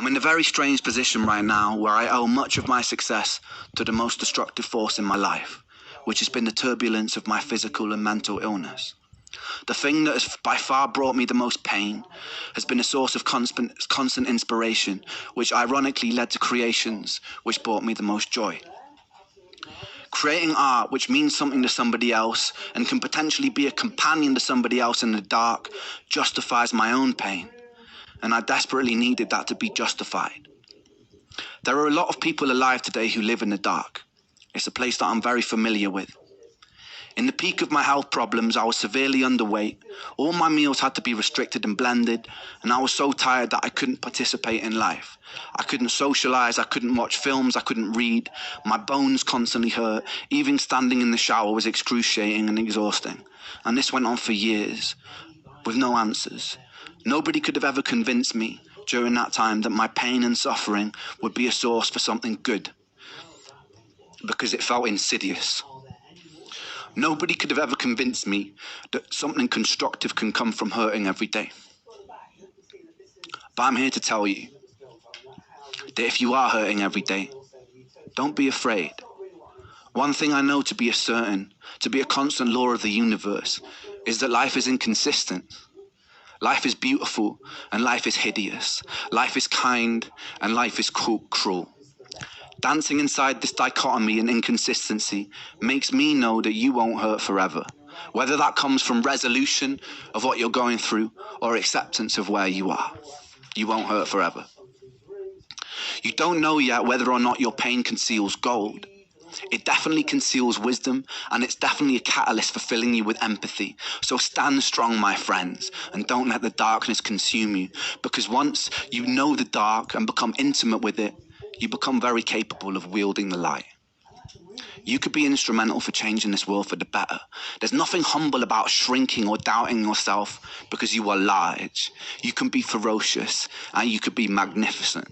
I'm in a very strange position right now where I owe much of my success to the most destructive force in my life, which has been the turbulence of my physical and mental illness. The thing that has by far brought me the most pain has been a source of constant inspiration, which ironically led to creations which brought me the most joy. Creating art which means something to somebody else and can potentially be a companion to somebody else in the dark justifies my own pain, and I desperately needed that to be justified. There are a lot of people alive today who live in the dark. It's a place that I'm very familiar with. In the peak of my health problems, I was severely underweight. All my meals had to be restricted and blended, and I was so tired that I couldn't participate in life. I couldn't socialize, I couldn't watch films, I couldn't read. My bones constantly hurt. Even standing in the shower was excruciating and exhausting. And this went on for years, with no answers. Nobody could have ever convinced me during that time that my pain and suffering would be a source for something good, because it felt insidious. Nobody could have ever convinced me that something constructive can come from hurting every day. But I'm here to tell you that if you are hurting every day, don't be afraid. One thing I know to be a certain, to be a constant law of the universe, is that life is inconsistent. Life is beautiful and life is hideous. Life is kind and life is cruel. Dancing inside this dichotomy and inconsistency makes me know that you won't hurt forever, whether that comes from resolution of what you're going through or acceptance of where you are. You won't hurt forever. You don't know yet whether or not your pain conceals gold. It definitely conceals wisdom, and it's definitely a catalyst for filling you with empathy. So stand strong, my friends, and don't let the darkness consume you, because once you know the dark and become intimate with it, you become very capable of wielding the light. You could be instrumental for changing this world for the better. There's nothing humble about shrinking or doubting yourself because you are large. You can be ferocious and you could be magnificent.